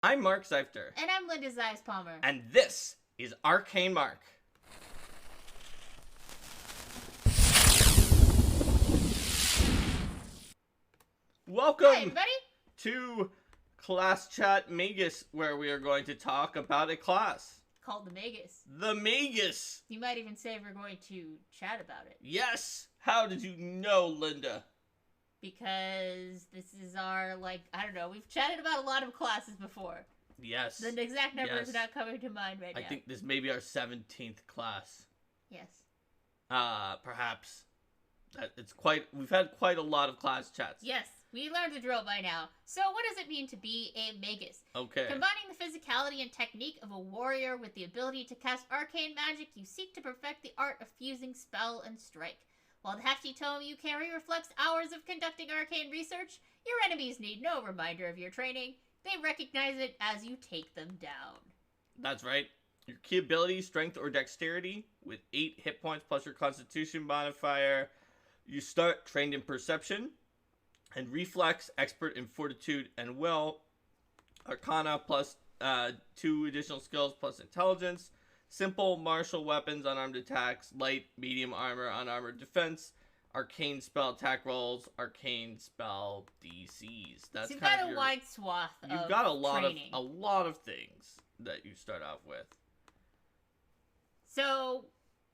I'm Mark Seifter. And I'm Linda Zeiss Palmer. And this is Arcane Mark. Welcome Hey, everybody. to Class Chat Magus, where we are going to talk about a class. Called the Magus. The Magus! You might even say we're going to chat about it. Yes! How did you know, Linda? Because this is our, we've chatted about a lot of classes before. Yes. The exact number Yes. is not coming to mind right now. I think this may be our 17th class. Yes. Perhaps. We've had quite a lot of class chats. Yes, we learned the drill by now. So what does it mean to be a Magus? Okay. Combining the physicality and technique of a warrior with the ability to cast arcane magic, you seek to perfect the art of fusing spell and strike. While the hefty tome you carry reflects hours of conducting arcane research, your enemies need no reminder of your training. They recognize it as you take them down. That's right. Your key ability, strength or dexterity, with 8 hit points plus your constitution modifier. You start trained in perception and reflex, expert in fortitude and will. Arcana plus 2 additional skills plus intelligence. Simple martial weapons, unarmed attacks, light, medium armor, unarmored defense. Arcane spell attack rolls, arcane spell DCs. That's so you've got a wide swath of You've got a lot training. of a lot of things that you start off with. So,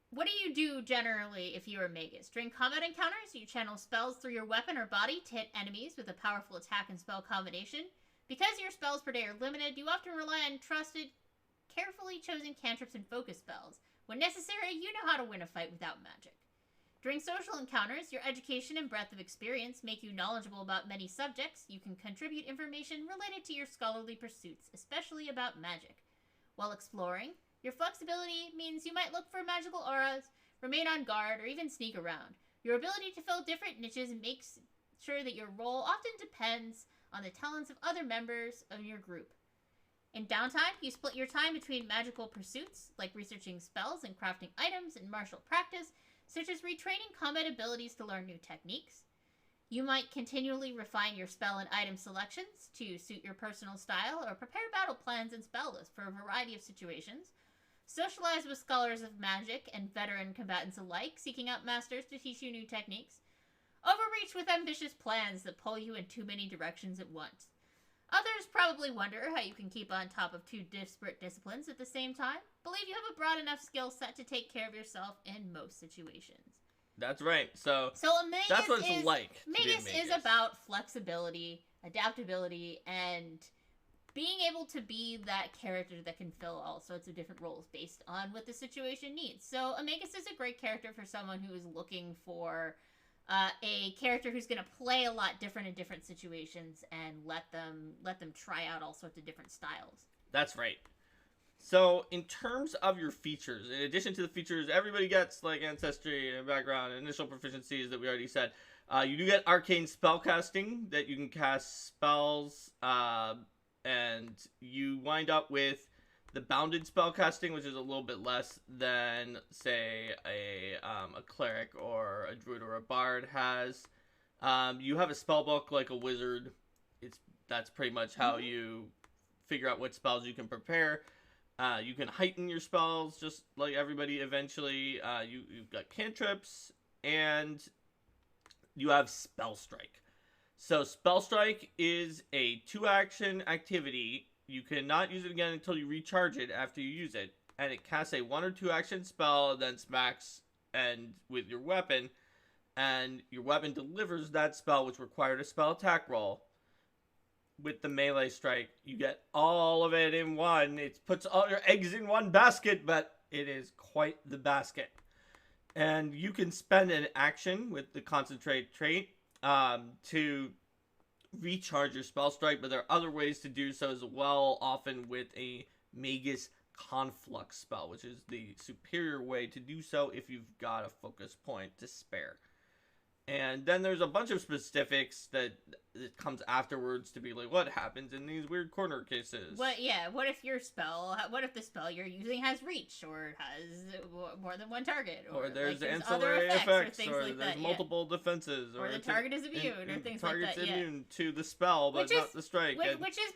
what do you do generally if you're a Magus? During combat encounters, you channel spells through your weapon or body to hit enemies with a powerful attack and spell combination. Because your spells per day are limited, you often rely on trusted, carefully chosen cantrips and focus spells. When necessary, you know how to win a fight without magic. During social encounters, your education and breadth of experience make you knowledgeable about many subjects. You can contribute information related to your scholarly pursuits, especially about magic. While exploring, your flexibility means you might look for magical auras, remain on guard, or even sneak around. Your ability to fill different niches makes sure that your role often depends on the talents of other members of your group. In downtime, you split your time between magical pursuits, like researching spells and crafting items, and martial practice, such as retraining combat abilities to learn new techniques. You might continually refine your spell and item selections to suit your personal style, or prepare battle plans and spell lists for a variety of situations. Socialize with scholars of magic and veteran combatants alike, seeking out masters to teach you new techniques. Overreach with ambitious plans that pull you in too many directions at once. Others probably wonder how you can keep on top of 2 disparate disciplines at the same time. Believe you have a broad enough skill set to take care of yourself in most situations. That's right. So a Magus that's what it's like. Magus is about flexibility, adaptability, and being able to be that character that can fill all sorts of different roles based on what the situation needs. So a Magus is a great character for someone who is looking for a character who's going to play a lot different in different situations and let them try out all sorts of different styles. That's right. So in terms of your features, in addition to the features everybody gets, like ancestry and background and initial proficiencies that we already said, you do get arcane spellcasting, that you can cast spells, and you wind up with the bounded spellcasting, which is a little bit less than, say, a cleric or a druid or a bard has. You have a spell book like a wizard. That's pretty much how you figure out what spells you can prepare. You can heighten your spells just like everybody eventually. You've got cantrips, and you have Spellstrike. So Spellstrike is a 2-action activity. You cannot use it again until you recharge it after you use it. And it casts a 1 or 2 action spell and then smacks with your weapon. And your weapon delivers that spell, which required a spell attack roll. With the melee strike, you get all of it in one. It puts all your eggs in one basket, but it is quite the basket. And you can spend an action with the concentrate trait to recharge your spell strike, but there are other ways to do so as well, often with a Magus Conflux spell, which is the superior way to do so if you've got a focus point to spare. And then there's a bunch of specifics that it comes afterwards to be like, what happens in these weird corner cases? What if what if the spell you're using has reach, or has more than one target, or there's like, ancillary other effects, or there's that, multiple defenses, or the target is immune, or things like that. Target's immune to the spell, but not the strike. Which is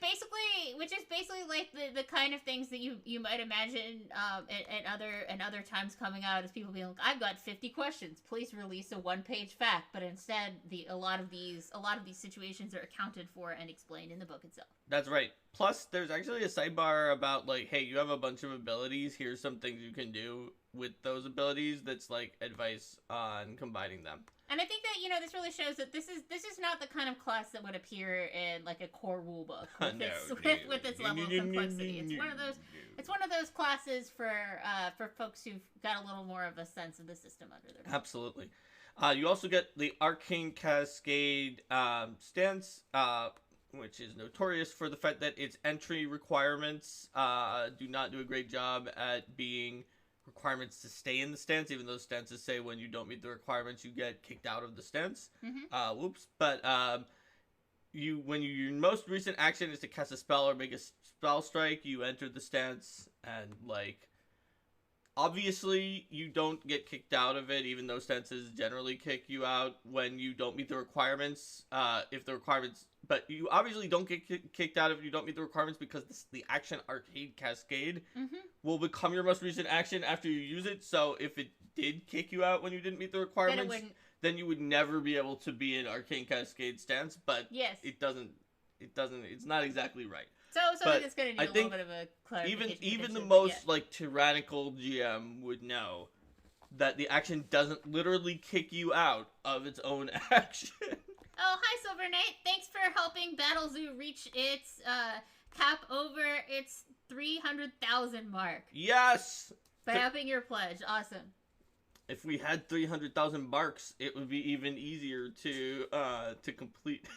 basically like the kind of things that you might imagine at other times coming out as people being like, I've got 50 questions, please release a 1-page fact. But instead, a lot of these situations are accounted for and explained in the book itself. That's right. Plus, there's actually a sidebar about, like, hey, you have a bunch of abilities. Here's some things you can do with those abilities. That's like advice on combining them. And I think that this really shows that this is not the kind of class that would appear in like a core rulebook with its level of complexity. It's one of those classes for folks who've got a little more of a sense of the system under their belt. Absolutely. You also get the Arcane Cascade stance, which is notorious for the fact that its entry requirements do not do a great job at being requirements to stay in the stance, even though stances say when you don't meet the requirements, you get kicked out of the stance. Mm-hmm. Whoops. But your most recent action is to cast a spell or make a spell strike, you enter the stance, and, like, obviously, you don't get kicked out of it, even though stances generally kick you out when you don't meet the requirements. But you obviously don't get kicked out if you don't meet the requirements, because the action Arcane Cascade will become your most recent action after you use it. So if it did kick you out when you didn't meet the requirements, then you would never be able to be in Arcane Cascade stance. But yes, it's not exactly right. So it's going to need a little bit of a clarification. Even the most like tyrannical GM would know that the action doesn't literally kick you out of its own action. Oh, hi, Silver Knight. Thanks for helping Battle Zoo reach its cap over its 300,000 mark. Yes! By upping your pledge. Awesome. If we had 300,000 marks, it would be even easier to complete.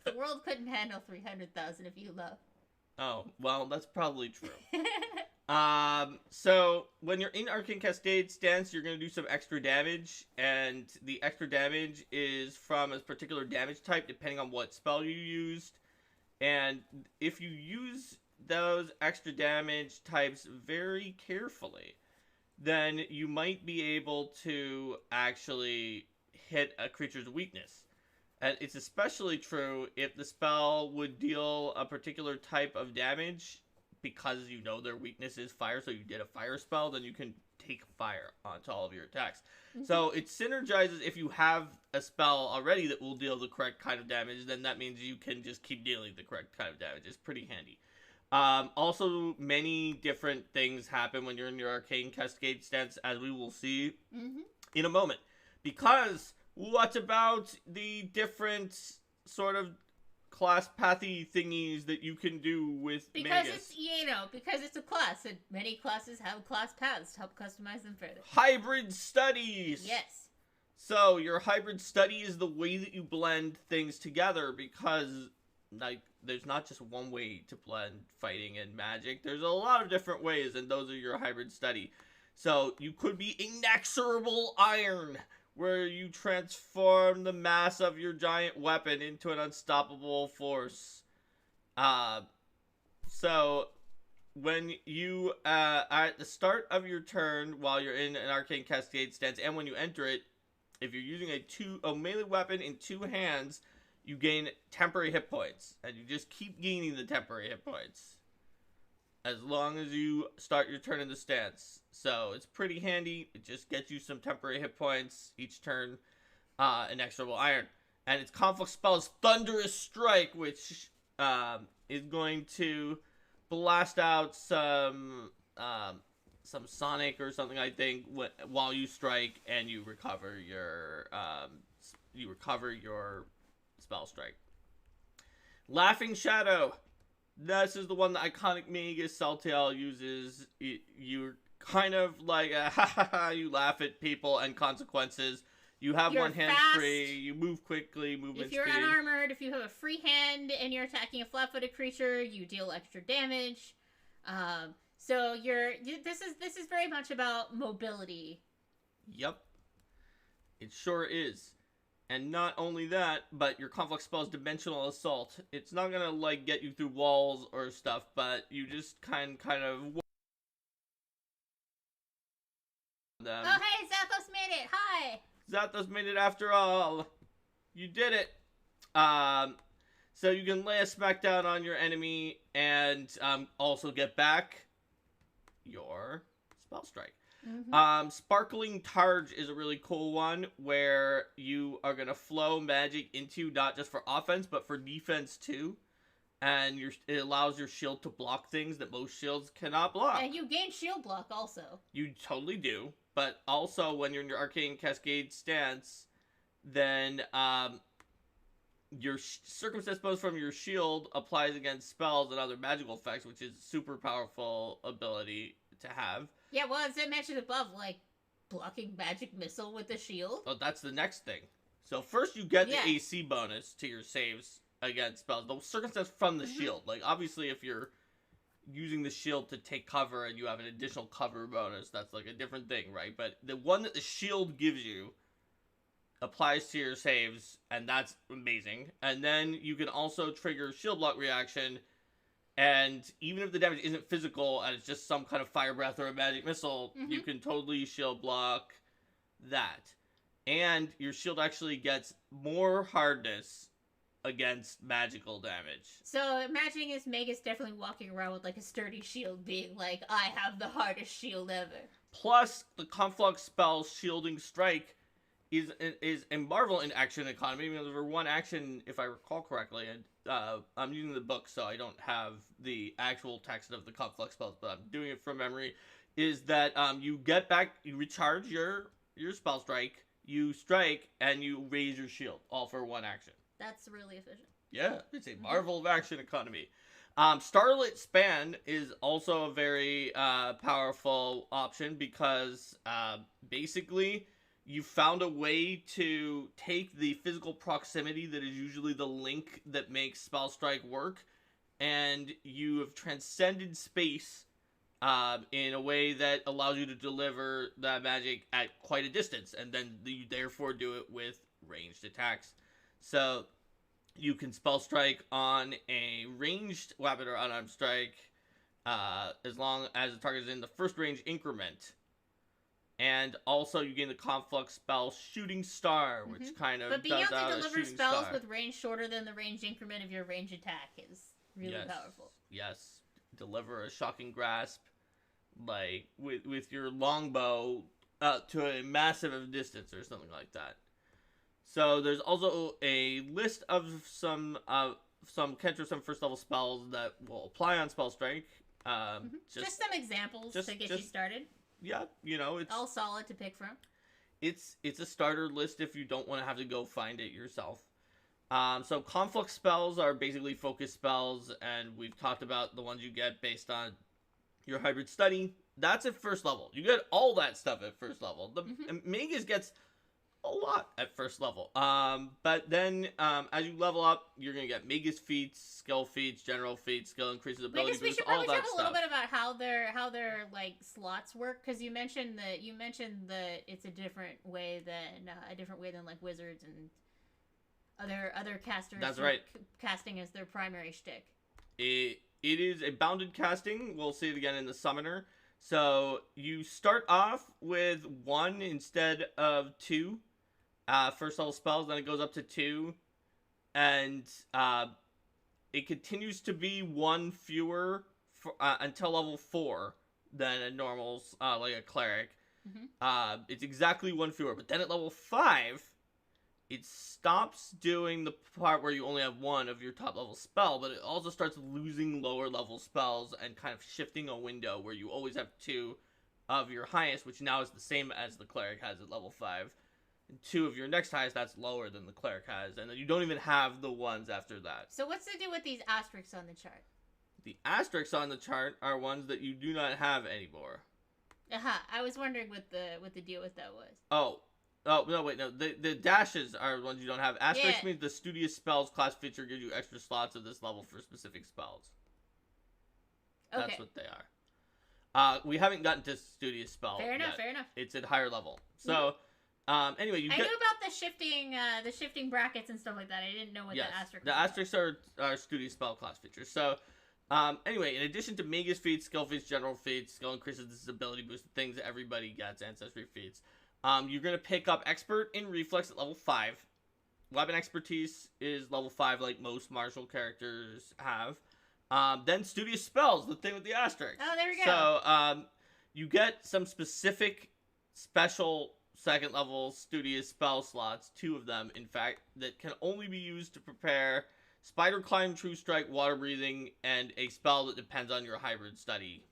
The world couldn't handle 300,000 if you love. Oh, well, that's probably true. So when you're in Arcane Cascade stance, you're going to do some extra damage, and the extra damage is from a particular damage type depending on what spell you used. And if you use those extra damage types very carefully, then you might be able to actually hit a creature's weakness. And it's especially true if the spell would deal a particular type of damage because you know their weakness is fire, so you did a fire spell, then you can take fire onto all of your attacks. Mm-hmm. So it synergizes. If you have a spell already that will deal the correct kind of damage, then that means you can just keep dealing the correct kind of damage. It's pretty handy. Also, many different things happen when you're in your Arcane Cascade stance, as we will see in a moment. Because what about the different sort of class pathy thingies that you can do with Magus? Because it's a class, and many classes have class paths to help customize them further. Hybrid studies! Yes. So, your hybrid study is the way that you blend things together, because, like, there's not just one way to blend fighting and magic. There's a lot of different ways, and those are your hybrid study. So, you could be inexorable iron, where you transform the mass of your giant weapon into an unstoppable force. So, when you are at the start of your turn, while you're in an Arcane Cascade stance, and when you enter it, if you're using a melee weapon in two hands, you gain temporary hit points, and you just keep gaining the temporary hit points as long as you start your turn in the stance. So it's pretty handy. It just gets you some temporary hit points each turn. Inexorable iron, and its conflict spell is Thunderous Strike, which is going to blast out some sonic or something, I think, while you strike, and you recover your spell strike. Laughing Shadow. This is the one the iconic Magus Saltael uses. You're kind of like you laugh at people and consequences. You have one hand free. You move quickly. Movement speed. If you're unarmored, if you have a free hand and you're attacking a flat-footed creature, you deal extra damage. So this is very much about mobility. Yep, it sure is. And not only that, but your conflict spell is Dimensional Assault. It's not gonna like get you through walls or stuff, but you just kind of them. Oh hey, Zathos made it. Hi. Zathos made it after all. You did it. So you can lay a smackdown on your enemy and also get back your Spellstrike. Mm-hmm. Sparkling Targe is a really cool one where you are gonna flow magic into not just for offense but for defense too, and it allows your shield to block things that most shields cannot block. And you gain shield block also. You totally do, but also when you're in your Arcane Cascade stance, then your circumstance bonus from your shield applies against spells and other magical effects, which is super powerful ability to have. Yeah, well, as I mentioned above, like blocking magic missile with the shield. Oh, that's the next thing. So first you get the AC bonus to your saves against spells. The circumstance from the shield. Like, obviously, if you're using the shield to take cover and you have an additional cover bonus, that's like a different thing, right? But the one that the shield gives you applies to your saves, and that's amazing. And then you can also trigger shield block reaction, and even if the damage isn't physical and it's just some kind of fire breath or a magic missile, you can totally shield block that. And your shield actually gets more hardness against magical damage. So imagining this Magus definitely walking around with like a sturdy shield, being like, I have the hardest shield ever. Plus, the conflux spell Shielding Strike is a marvel in action economy, because for one action, if I recall correctly, and I'm using the book, so I don't have the actual text of the conflux spells, but I'm doing it from memory, is that you get back, you recharge your spell strike, you strike, and you raise your shield, all for one action. That's really efficient. Yeah, it's a marvel of action economy. Starlit Span is also a very powerful option, because basically you found a way to take the physical proximity that is usually the link that makes Spellstrike work, and you have transcended space in a way that allows you to deliver that magic at quite a distance, and then you therefore do it with ranged attacks. So you can Spellstrike on a ranged weapon or unarmed strike as long as the target is in the first range increment. And also, you gain the conflux spell Shooting Star, which kind of but being does able out to a deliver shooting spells star. with range shorter than the range increment of your range attack is really powerful. Yes, deliver a shocking grasp, like with your longbow to a massive distance or something like that. So there's also a list of some cantrips, some first level spells that will apply on Spellstrike. Just some examples to get you started. Yeah, you know, it's all solid to pick from. It's a starter list if you don't want to have to go find it yourself. So conflict spells are basically focus spells, and we've talked about the ones you get based on your hybrid study. That's at first level. You get all that stuff at first level. The Magus gets a lot at first level. But then as you level up, you're gonna get Magus feats, skill feats, general feats, skill increases, ability boosts, we should all probably that talk stuff. a little bit about how their like slots work, because you mentioned that it's a different way than like wizards and other casters. That's right. Casting as their primary shtick. It is a bounded casting. We'll see it again in the summoner. So you start off with 1 instead of 2 first level spells, then it goes up to 2, and it continues to be 1 fewer until level 4 than a normal, like a cleric. It's exactly 1 fewer, but then at level 5, it stops doing the part where you only have 1 of your top level spell, but it also starts losing lower level spells and kind of shifting a window where you always have 2 of your highest, which now is the same as the cleric has at level 5. And 2 of your next highest, that's lower than the cleric has, and then you don't even have the ones after that. So what's to do with these asterisks on the chart? The asterisks on the chart are ones that you do not have anymore. I was wondering what the deal with that was. Oh, no, wait, no. The dashes are ones you don't have. Asterisk means the studious spells class feature gives you extra slots of this level for specific spells. Okay. That's what they are. We haven't gotten to studious spell Fair enough. It's at higher level. So, Anyway, I knew about the shifting brackets and stuff like that. I didn't know what yes, the asterisk. The asterisks are studio spell class features. So, anyway, in addition to Magus feats, skill feats, general feats, skill increases, this is ability boost, things that everybody gets, ancestry feats. You're gonna pick up expert in reflex at level 5. Weapon expertise is level 5, like most martial characters have. Then studious spells, the thing with the asterisk. Oh, there we go. So, you get some specific special second level studious spell slots, 2 of them, in fact, that can only be used to prepare Spider Climb, True Strike, Water Breathing, and a spell that depends on your hybrid study.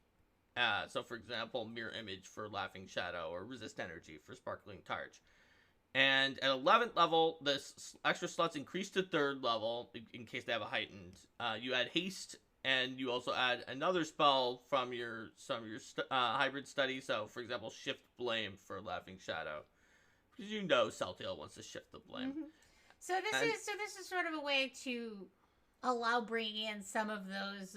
So, for example, Mirror Image for Laughing Shadow, or Resist Energy for Sparkling Targe. And at 11th level, the extra slots increase to 3rd level, in case they have a heightened. You add Haste, and you also add another spell from your hybrid study. So, for example, Shift Blame for Laughing Shadow, because you know Celtiel wants to shift the blame. Mm-hmm. So this is sort of a way to allow bringing in some of those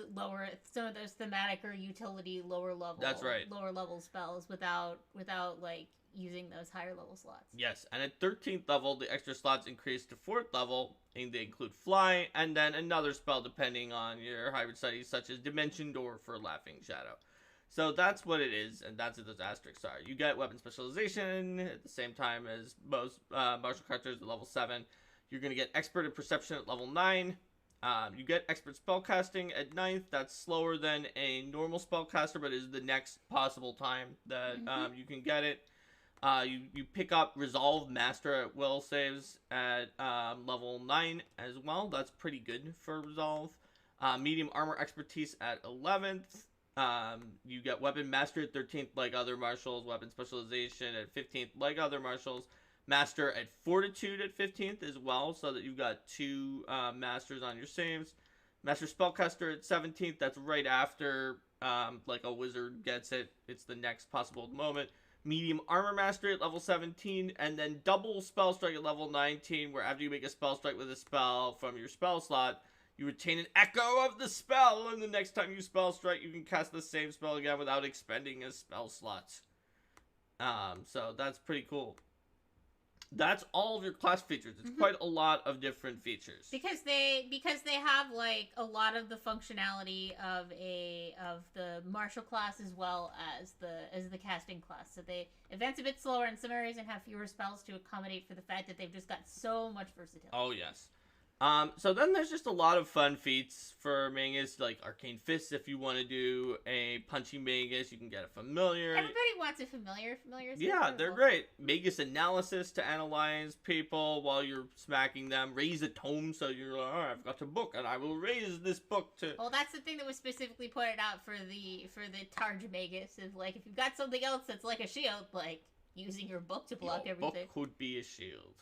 thematic or utility lower level. That's right. Lower level spells without like using those higher level slots. Yes, and at 13th level, the extra slots increase to 4th level, and they include Fly, and then another spell depending on your hybrid studies, such as Dimension Door for Laughing Shadow. So that's what it is, and that's what those asterisks are. You get weapon specialization at the same time as most martial characters at level 7. You're going to get expert in perception at level 9. You get expert spellcasting at 9th. That's slower than a normal spellcaster, but is the next possible time that you can get it. You pick up Resolve Master at will saves at level 9 as well. That's pretty good for Resolve. Medium Armor Expertise at 11th. You get Weapon Master at 13th like other martials. Weapon Specialization at 15th like other martials. Master at Fortitude at 15th as well, so that you've got 2 Masters on your saves. Master Spellcaster at 17th. That's right after like a wizard gets it. It's the next possible moment. Medium Armor Mastery at level 17, and then double Spellstrike at level 19, where after you make a Spellstrike with a spell from your spell slot, you retain an echo of the spell, and the next time you Spellstrike, you can cast the same spell again without expending a spell slot. So that's pretty cool. That's all of your class features. It's quite a lot of different features. Because they have like a lot of the functionality of the martial class as well as the casting class. So they advance a bit slower in some areas and have fewer spells to accommodate for the fact that they've just got so much versatility. Oh yes. So then there's just a lot of fun feats for Magus, like Arcane Fists. If you want to do a punchy Magus, you can get a familiar. Everybody wants a familiar. Yeah, they're great. Magus Analysis to analyze people while you're smacking them. Raise a tome, so you're like, oh, I've got a book, and I will raise this book to... Well, that's the thing that was specifically pointed out for the Targe Magus, is like, if you've got something else that's like a shield, like... using your book to block your everything. Book could be a shield.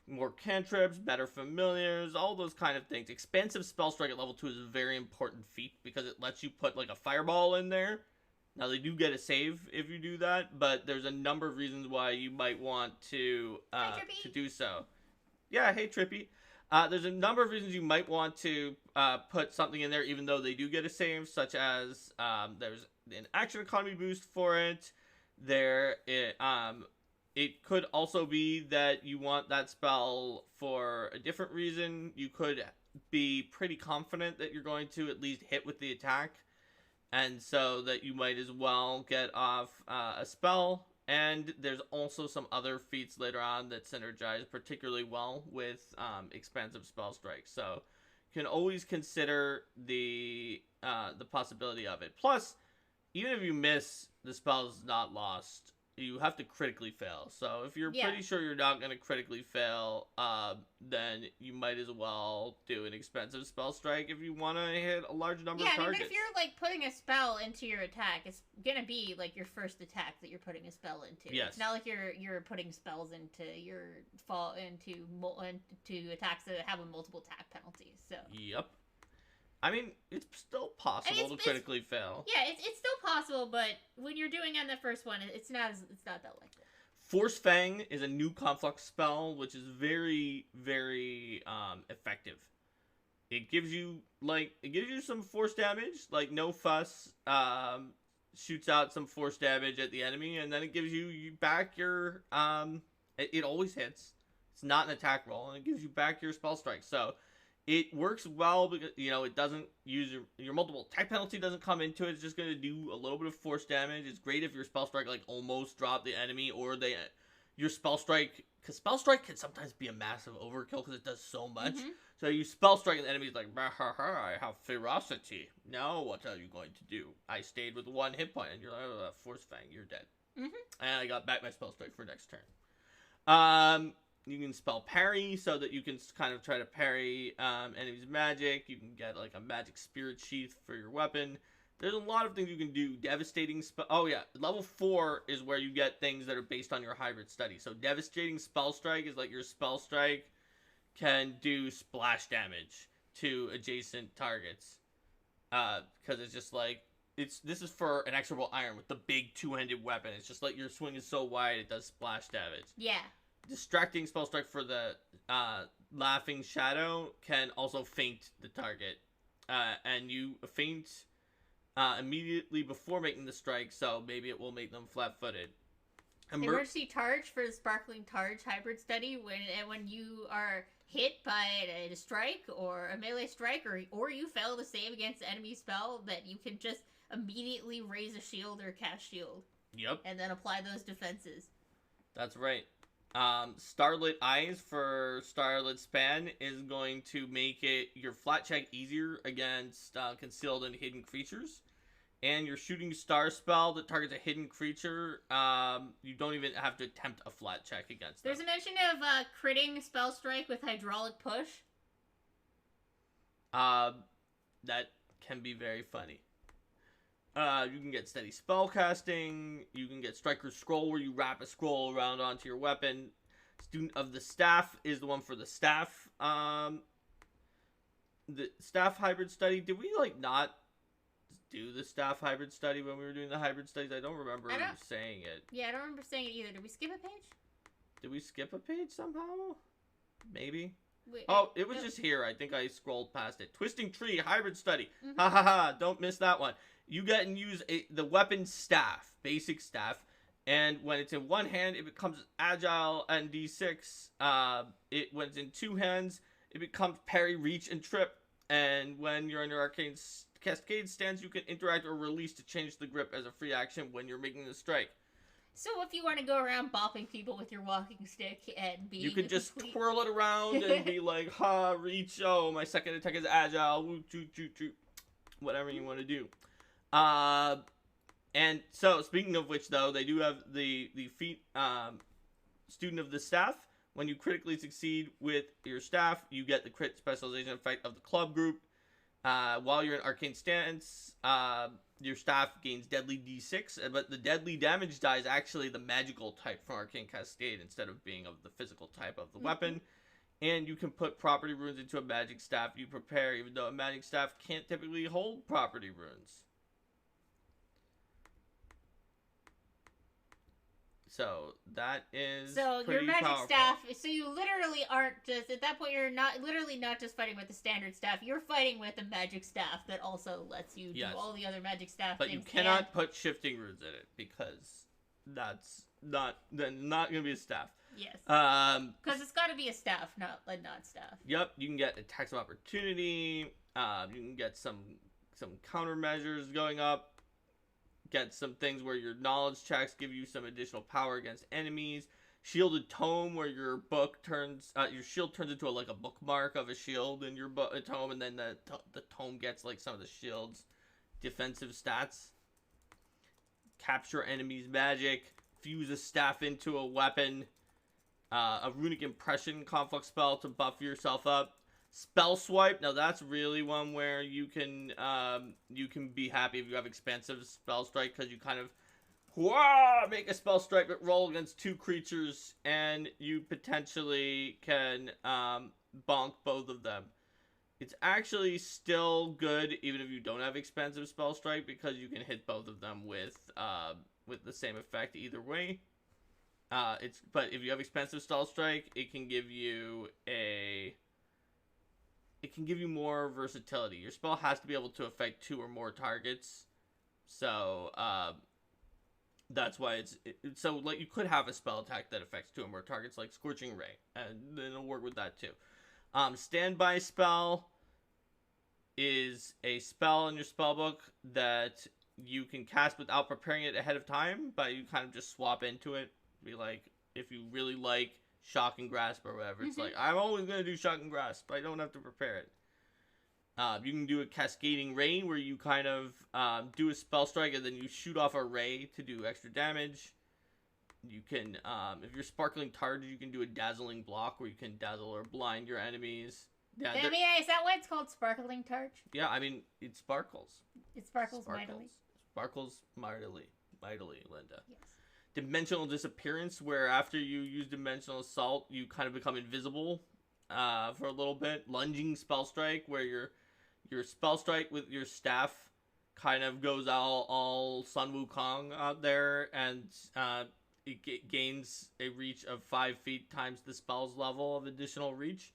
More cantrips, better familiars, all those kind of things. Expansive Spellstrike at level 2 is a very important feat because it lets you put like a fireball in there. Now they do get a save if you do that, but there's a number of reasons why you might want to do so. Yeah, hey Trippy. There's a number of reasons you might want to put something in there even though they do get a save, such as there's an action economy boost for it. It could also be that you want that spell for a different reason. You could be pretty confident that you're going to at least hit with the attack, and so that you might as well get off a spell. And there's also some other feats later on that synergize particularly well with expansive Spellstrike. So you can always consider the possibility of it. Plus, even if you miss, the spell is not lost. You have to critically fail. So if you're pretty sure you're not going to critically fail, then you might as well do an expensive spell strike if you want to hit a large number of targets. Yeah, if you're like putting a spell into your attack, it's going to be like your first attack that you're putting a spell into. Yes. It's not like you're putting spells into into attacks that have a multiple attack penalty. So. Yep. I mean, it's still possible to critically fail. Yeah, it's still possible, but when you're doing it on the first one, it's not that likely. Force Fang is a new conflux spell, which is very, very effective. It gives you some force damage, like No Fuss shoots out some force damage at the enemy, and then it gives you back your It always hits. It's not an attack roll, and it gives you back your Spellstrike. So it works well because, you know, it doesn't use your multiple attack penalty doesn't come into it. It's just going to do a little bit of force damage. It's great if your Spellstrike, like, almost drop the enemy, or your Spellstrike, because Spellstrike can sometimes be a massive overkill because it does so much. Mm-hmm. So you Spellstrike and the enemy's like, bah, ha, ha, I have ferocity. Now what are you going to do? I stayed with 1 hit point, and you're like, oh, Force Fang, you're dead. Mm-hmm. And I got back my Spellstrike for next turn. You can spell parry so that you can kind of try to parry enemies' magic. You can get like a magic spirit sheath for your weapon. There's a lot of things you can do. Devastating spell. Oh yeah, level 4 is where you get things that are based on your hybrid study. So devastating Spellstrike is like your Spellstrike can do splash damage to adjacent targets. Because it's just like this is for an exorable iron with the big 2-handed weapon. It's just like your swing is so wide it does splash damage. Yeah. Distracting Spellstrike for the Laughing Shadow can also feint the target. And you feint immediately before making the strike, so maybe it will make them flat-footed. Emergency Charge for the Sparkling Targe hybrid study when you are hit by a strike or a melee strike, or you fail to save against the enemy spell, that you can just immediately raise a shield or cast shield. Yep. And then apply those defenses. That's right. Starlit Eyes for Starlit Span is going to make it your flat check easier against concealed and hidden creatures. And your Shooting Star spell that targets a hidden creature, you don't even have to attempt a flat check against them. There's a mention of critting Spellstrike with Hydraulic Push. That can be very funny. You can get Steady Spellcasting. You can get Striker's Scroll, where you wrap a scroll around onto your weapon. Student of the Staff is the one for the staff. The staff hybrid study. Did we not do the staff hybrid study when we were doing the hybrid studies? I don't remember saying it. Yeah, I don't remember saying it either. Did we skip a page? Did we skip a page somehow? Maybe. Wait, it was just here. I think I scrolled past it. Twisting Tree hybrid study. Mm-hmm. Ha ha ha! Don't miss that one. You get and use the weapon staff, basic staff, and when it's in one hand, it becomes agile and D6. When it's in 2 hands, it becomes parry, reach, and trip. And when you're under Arcane Cascade stance, you can interact or release to change the grip as a free action when you're making the strike. So if you want to go around bopping people with your walking stick and be... You can just twirl it around and be like, ha, reach, oh, my second attack is agile, woo, choo, choo, choo. Whatever you want to do. And so, speaking of which, though, they do have the feat, Student of the Staff. When you critically succeed with your staff, you get the crit specialization effect of the club group. While you're in Arcane stance, your staff gains deadly D6, but the deadly damage die is actually the magical type from Arcane Cascade instead of being of the physical type of the weapon. And you can put property runes into a magic staff you prepare, even though a magic staff can't typically hold property runes. So that is your magic powerful. staff. So you literally aren't just at that point. You're not just fighting with the standard staff. You're fighting with a magic staff that also lets you do all the other magic staff. But things. You cannot put shifting runes in it because that's not going to be a staff. Yes. Because it's got to be a staff, not staff. Yep. You can get attacks of opportunity. You can get some countermeasures going up. Get some things where your knowledge checks give you some additional power against enemies. Shielded Tome, where your shield turns into a bookmark of a shield in your tome, and then the tome gets like some of the shield's defensive stats. Capture enemies' magic. Fuse a staff into a weapon. A runic impression conflict spell to buff yourself up. Spell Swipe. Now that's really one where you can be happy if you have expansive Spell Strike, because you kind of make a Spell Strike but roll against 2 creatures, and you potentially can bonk both of them. It's actually still good even if you don't have expansive Spell Strike, because you can hit both of them with the same effect either way. But if you have expansive Spell Strike, it can give you more versatility. Your spell has to be able to affect 2 or more targets. So, That's why so like you could have a spell attack that affects 2 or more targets, like Scorching Ray, and then it'll work with that too. Standby spell is a spell in your spellbook that you can cast without preparing it ahead of time, but you kind of just swap into it. Be like, if you really like Shock and Grasp or whatever, it's like, I'm always going to do Shock and Grasp, but I don't have to prepare it. You can do a Cascading Ray, where you kind of do a Spellstrike and then you shoot off a ray to do extra damage. You can, if you're Sparkling Target, you can do a Dazzling Block, where you can dazzle or blind your enemies. Yeah, I mean, is that why it's called Sparkling Torch? Yeah, I mean, it sparkles. It sparkles mightily. Sparkles mightily, Linda. Yes. Dimensional Disappearance, where after you use Dimensional Assault, you kind of become invisible for a little bit. Lunging Spellstrike, where your Spellstrike with your staff kind of goes all Sun Wukong out there, and it gains a reach of 5 feet times the spell's level of additional reach.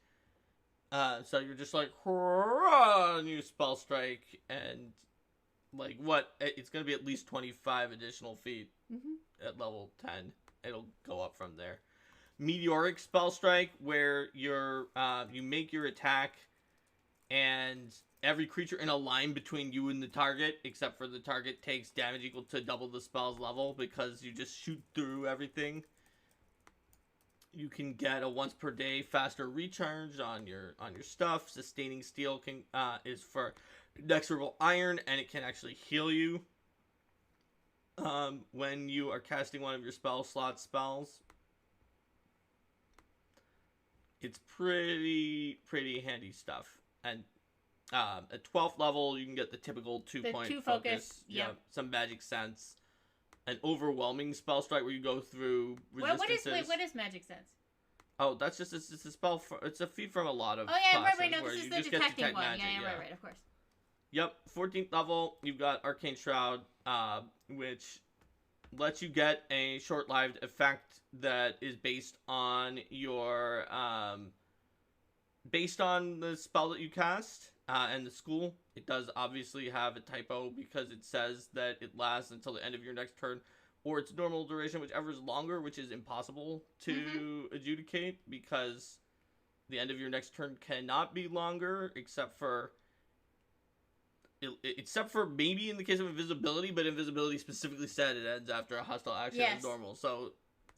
So you're just like, new Spellstrike, and like what? It's gonna be at least 25 additional feet at level 10. It'll go up from there. Meteoric Spellstrike, where you make your attack, and every creature in a line between you and the target, except for the target, takes damage equal to double the spell's level, because you just shoot through everything. You can get a once per day faster recharge on your stuff. Sustaining Steel is for Inexorable Iron, and it can actually heal you when you are casting one of your spell slot spells. It's pretty handy stuff. And at 12th level, you can get the typical 2-point focus. Yep. Some Magic Sense. An Overwhelming Spellstrike, where you go through resistances. What is Magic Sense? Oh, that's just it's a spell. it's a feat from a lot of right. No, where this is you the just get detecting detect one. magic, Right, of course. Yep, 14th level, you've got Arcane Shroud, which lets you get a short-lived effect that is based on your based on the spell that you cast and the school. It does obviously have a typo, because it says that it lasts until the end of your next turn, or its normal duration, whichever is longer, which is impossible to adjudicate, because the end of your next turn cannot be longer, except for maybe in the case of invisibility, but invisibility specifically said it ends after a hostile action is normal, so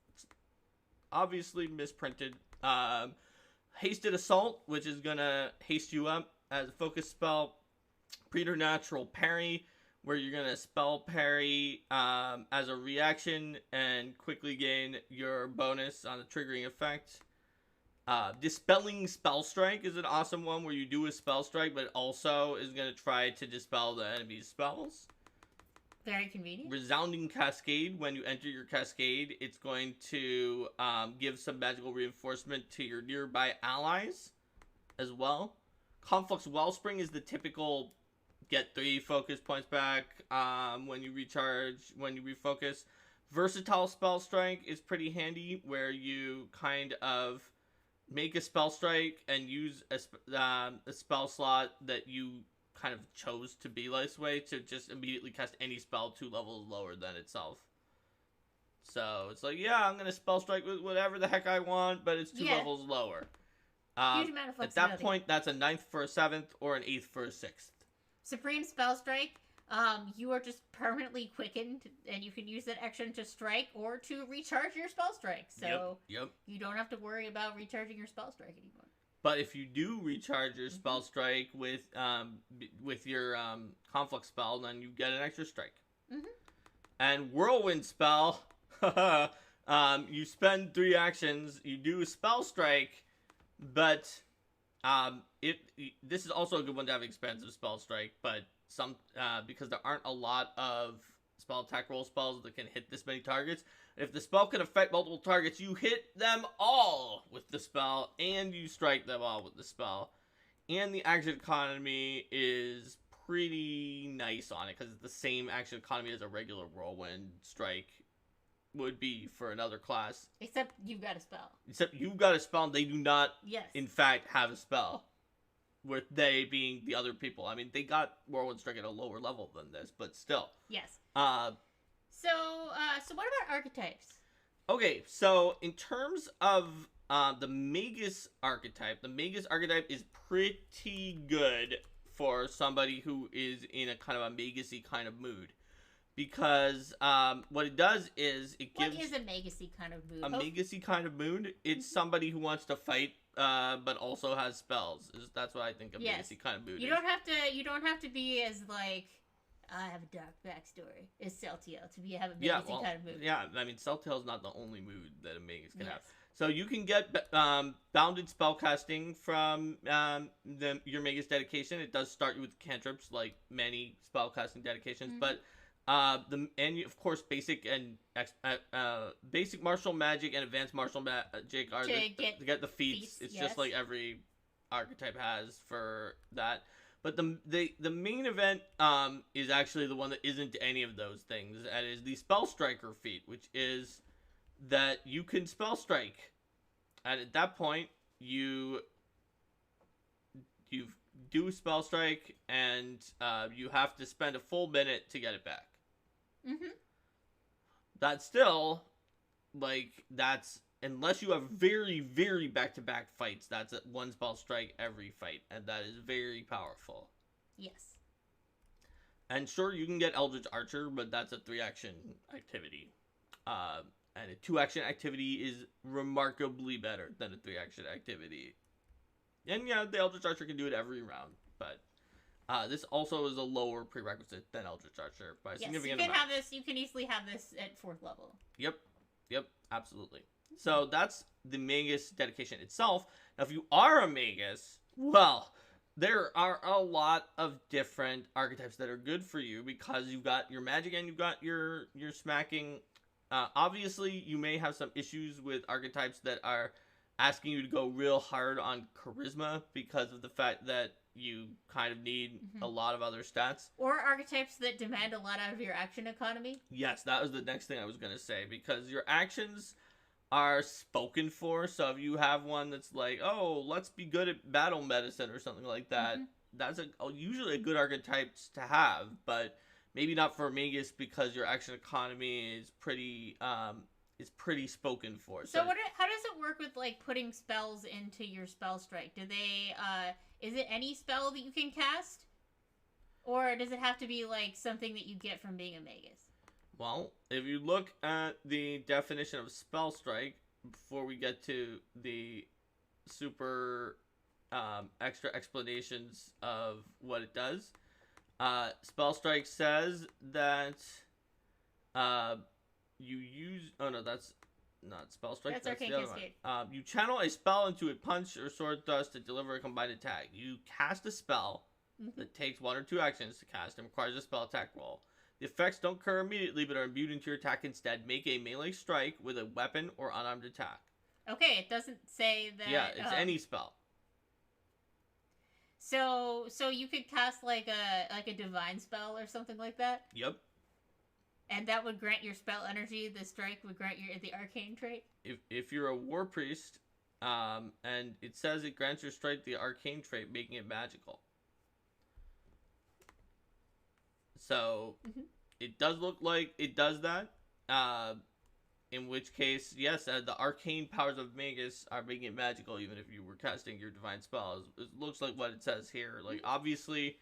it's obviously misprinted. Hasted Assault, which is gonna haste you up as a focus spell. Preternatural Parry, where you're gonna spell parry as a reaction and quickly gain your bonus on the triggering effect. Dispelling Spellstrike is an awesome one, where you do a Spellstrike, but also is going to try to dispel the enemy's spells. Very convenient. Resounding Cascade, when you enter your Cascade, it's going to give some magical reinforcement to your nearby allies as well. Conflux Wellspring is the typical get 3 focus points back when you recharge, when you refocus. Versatile Spellstrike is pretty handy, where you kind of make a Spellstrike and use a spell slot that you kind of chose to be this way, to just immediately cast any spell 2 levels lower than itself. So it's like, yeah, I'm going to Spellstrike with whatever the heck I want, but it's 2 levels lower. Huge amount of flexibility. At that point, that's a 9th for a 7th or an 8th for a 6th. Supreme Spellstrike, you are just permanently quickened, and you can use that action to strike or to recharge your Spellstrike. So you don't have to worry about recharging your Spellstrike anymore. But if you do recharge your Spellstrike with your Conflict spell, then you get an extra strike. And Whirlwind spell, you spend 3 actions, you do a Spellstrike, but this is also a good one to have expensive Spellstrike, but because there aren't a lot of spell attack roll spells that can hit this many targets. If the spell can affect multiple targets, you hit them all with the spell, and you strike them all with the spell. And the action economy is pretty nice on it, because it's the same action economy as a regular Whirlwind strike would be for another class. Except you've got a spell. Except you've got a spell, and they do not, in fact, have a spell. With they being the other people. I mean, they got Whirlwind Strike at a lower level than this, but still. Yes. So, so what about archetypes? Okay, so in terms of the Magus archetype is pretty good for somebody who is in a kind of a Magus-y kind of mood. Because what it does is it gives... What is a Magus-y kind of mood? A Magus-y kind of mood? It's somebody who wants to fight, but also has spells. That's what I think a Magus-y kind of mood is. You don't have to be as, like... I have a dark backstory. It's Celtiel to be have a Magus-y kind of mood. Yeah, I mean, Celtiel is not the only mood that a Magus can have. So you can get bounded spellcasting from your Magus dedication. It does start you with cantrips, like many spellcasting dedications, but of course basic and basic martial magic and advanced martial magic are to get the feats. It's just like every archetype has for that. But the main event is actually the one that isn't any of those things, and is the Spellstriker feat, which is that you can Spellstrike, and at that point you do Spellstrike, and you have to spend a full minute to get it back. That's still unless you have very, very back-to-back fights, that's one Spellstrike every fight, and that is very powerful. Yes. And sure, you can get Eldritch Archer, but that's a 3-action activity. And a 2-action activity is remarkably better than a 3-action activity. And yeah, the Eldritch Archer can do it every round, but this also is a lower prerequisite than Eldritch Archer by a significant amount. You can easily have this at 4th level. Yep, absolutely. So that's the Magus dedication itself. Now, if you are a Magus, well, there are a lot of different archetypes that are good for you because you've got your magic and you've got your smacking. Obviously, you may have some issues with archetypes that are asking you to go real hard on charisma because of the fact that you kind of need a lot of other stats. Or archetypes that demand a lot out of your action economy. Yes, that was the next thing I was going to say, because your actions are spoken for. So if you have one that's like, oh, let's be good at battle medicine or something like that, that's usually a good archetype to have, but maybe not for Magus because your action economy is pretty spoken for. So how does it work with like putting spells into your Spellstrike? Do they is it any spell that you can cast, or does it have to be like something that you get from being a Magus? Well, if you look at the definition of Spellstrike, before we get to the super extra explanations of what it does, Spellstrike says that you use... Oh, no, that's not Spellstrike. That's Arcane Cascade. You channel a spell into a punch or sword thrust to deliver a combined attack. You cast a spell that takes 1 or 2 actions to cast and requires a spell attack roll. The effects don't occur immediately, but are imbued into your attack instead. Make a melee strike with a weapon or unarmed attack. Okay, it doesn't say that... Yeah, it's any spell. So you could cast like a divine spell or something like that? Yep. And that would grant your spell energy. The strike would grant the arcane trait? If you're a war priest, and it says it grants your strike the arcane trait, making it magical. So, it does look like it does that. In which case, yes, the arcane powers of Magus are making it magical, even if you were casting your divine spells. It looks like what it says here. Like, obviously,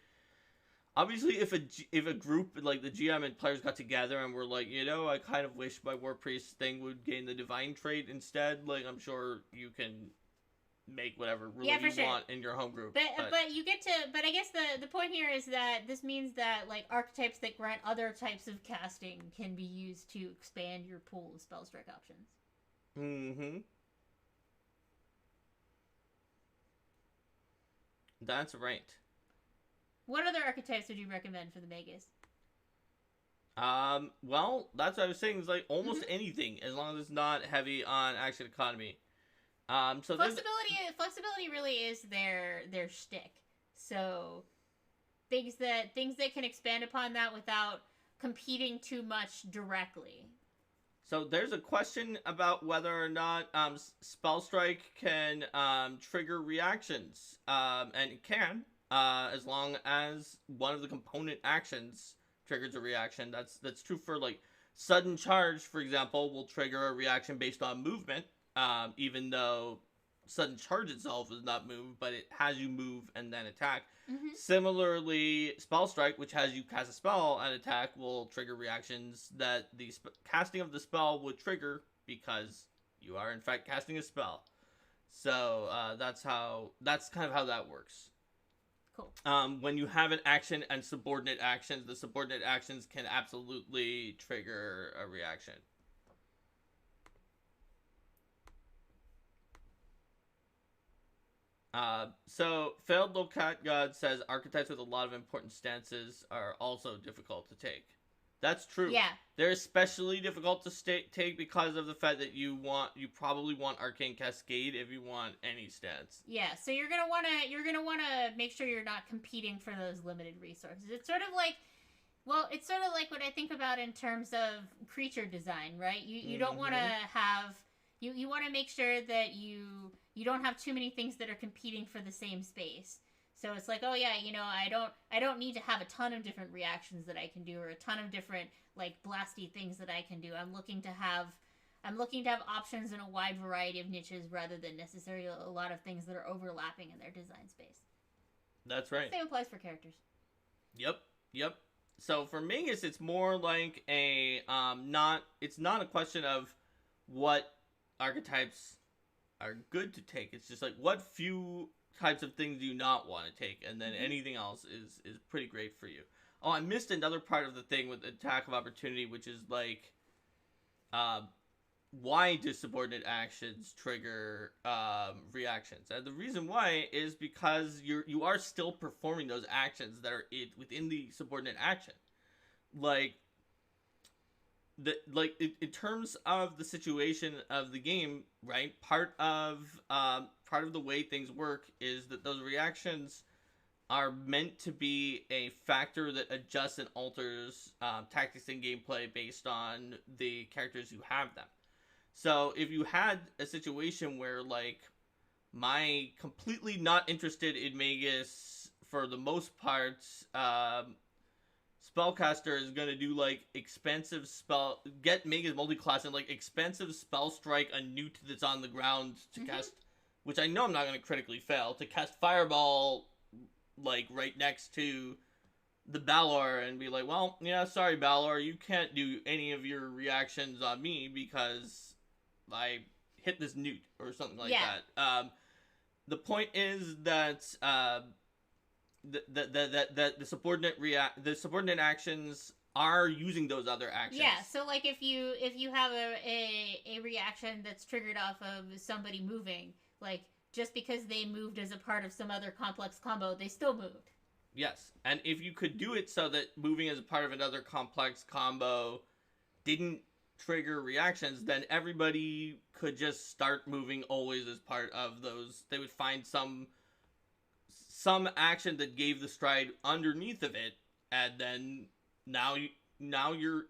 if a group, like the GM and players got together and were like, you know, I kind of wish my war priest thing would gain the divine trait instead, like, I'm sure you can make whatever rule you want in your home group. But you get to... But I guess the point here is that this means that, like, archetypes that grant other types of casting can be used to expand your pool of spell strike options. That's right. What other archetypes would you recommend for the Magus? Well, that's what I was saying. It's like almost anything, as long as it's not heavy on action economy. So flexibility really is their shtick. So things that can expand upon that without competing too much directly. So there's a question about whether or not Spellstrike can trigger reactions, and it can, as long as one of the component actions triggers a reaction. That's true for like Sudden charge, for example, will trigger a reaction based on movement, even though sudden charge itself is not move, but it has you move and then attack. Mm-hmm. Similarly, Spellstrike, which has you cast a spell and attack, will trigger reactions that the casting of the spell would trigger because you are in fact casting a spell. So that's kind of how that works. Cool. When you have an action and subordinate actions, the subordinate actions can absolutely trigger a reaction. So Failed Locat God says archetypes with a lot of important stances are also difficult to take. That's true. Yeah. They're especially difficult to take because of the fact that you probably want Arcane Cascade if you want any stance. Yeah, so you're gonna wanna make sure you're not competing for those limited resources. It's sort of like what I think about in terms of creature design, right? You don't want to have you want to make sure that you don't have too many things that are competing for the same space. So it's like, oh yeah, I don't need to have a ton of different reactions that I can do, or a ton of different like blasty things that I can do. I'm looking to have options in a wide variety of niches rather than necessarily a lot of things that are overlapping in their design space. That's right. Same applies for characters. Yep. So for Magus, it's more like it's not a question of what archetypes are good to take. It's just like what few types of things do you not want to take, and then anything else is pretty great for you. Oh, I missed another part of the thing with attack of opportunity, which is like why do subordinate actions trigger reactions? And the reason why is because you are still performing those actions that are within the subordinate action. In terms of the situation of the game, right? Part of the way things work is that those reactions are meant to be a factor that adjusts and alters tactics and gameplay based on the characters who have them. So if you had a situation where like my completely not interested in Magus for the most part, spellcaster is gonna do like expensive get Magus multi-class and like expensive Spellstrike, a newt that's on the ground to cast, which I know I'm not gonna critically fail, to cast Fireball like right next to the Balor and be like, well, yeah, sorry Balor, you can't do any of your reactions on me because I hit this newt or something like that. The point is that the subordinate actions are using those other actions. Yeah, so like if you have a reaction that's triggered off of somebody moving, like just because they moved as a part of some other complex combo, they still moved. Yes, and if you could do it so that moving as a part of another complex combo didn't trigger reactions, then everybody could just start moving always as part of those. They would find some action that gave the stride underneath of it, and then now you're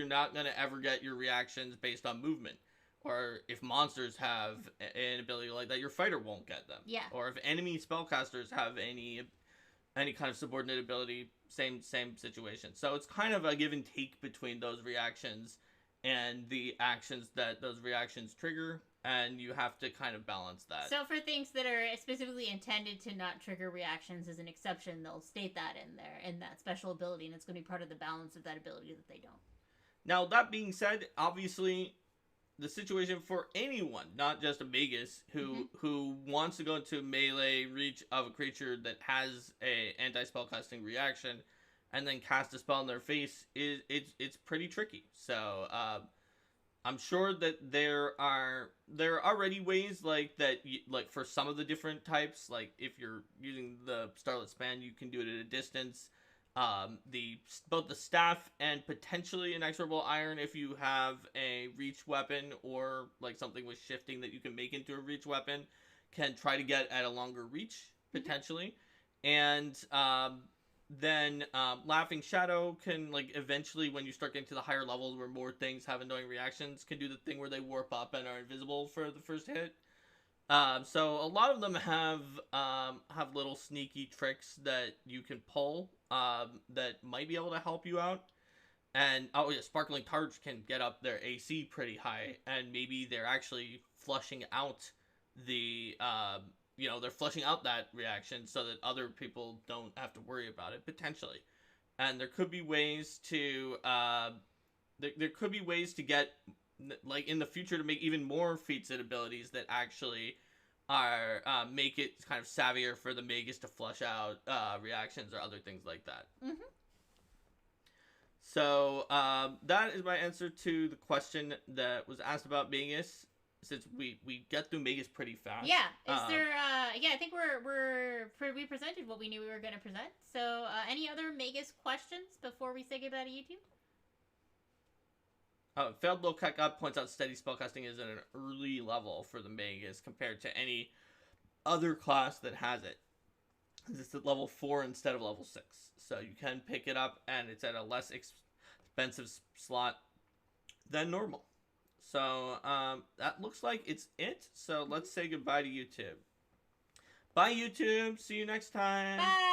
not gonna ever get your reactions based on movement. Or if monsters have an ability like that, your fighter won't get them. Yeah. Or if enemy spellcasters have any kind of subordinate ability, same situation. So it's kind of a give and take between those reactions and the actions that those reactions trigger, and you have to kind of balance that. So for things that are specifically intended to not trigger reactions as an exception, they'll state that in that special ability, and it's going to be part of the balance of that ability that they don't. Now, that being said, obviously the situation for anyone, not just a Magus, who wants to go into melee reach of a creature that has a anti-spellcasting reaction and then cast a spell in their face, it's pretty tricky. So I'm sure that there are already ways like that, like for some of the different types, like if you're using the Starlit Span, you can do it at a distance. Both the staff and potentially an inexorable iron if you have a reach weapon or like something with shifting that you can make into a reach weapon can try to get at a longer reach potentially. And then Laughing Shadow can like eventually, when you start getting to the higher levels where more things have annoying reactions, can do the thing where they warp up and are invisible for the first hit. So a lot of them have little sneaky tricks that you can pull that might be able to help you out. And oh yeah, Sparkling Targe can get up their AC pretty high, and maybe they're actually flushing out the they're flushing out that reaction so that other people don't have to worry about it potentially. And there could be ways to there could be ways to get like in the future to make even more feats and abilities that actually are make it kind of savvier for the Magus to flush out reactions or other things like that. Mm-hmm. So that is my answer to the question that was asked about Magus. Since we get through Magus pretty fast. Yeah. Is there? Yeah, I think we presented what we knew we were going to present. So any other Magus questions before we say goodbye to YouTube? Failed Low Cut God points out steady spellcasting is at an early level for the Magus compared to any other class that has it. It's at level 4 instead of level 6. So you can pick it up and it's at a less expensive slot than normal. So that looks like it's it. So let's say goodbye to YouTube. Bye, YouTube. See you next time. Bye.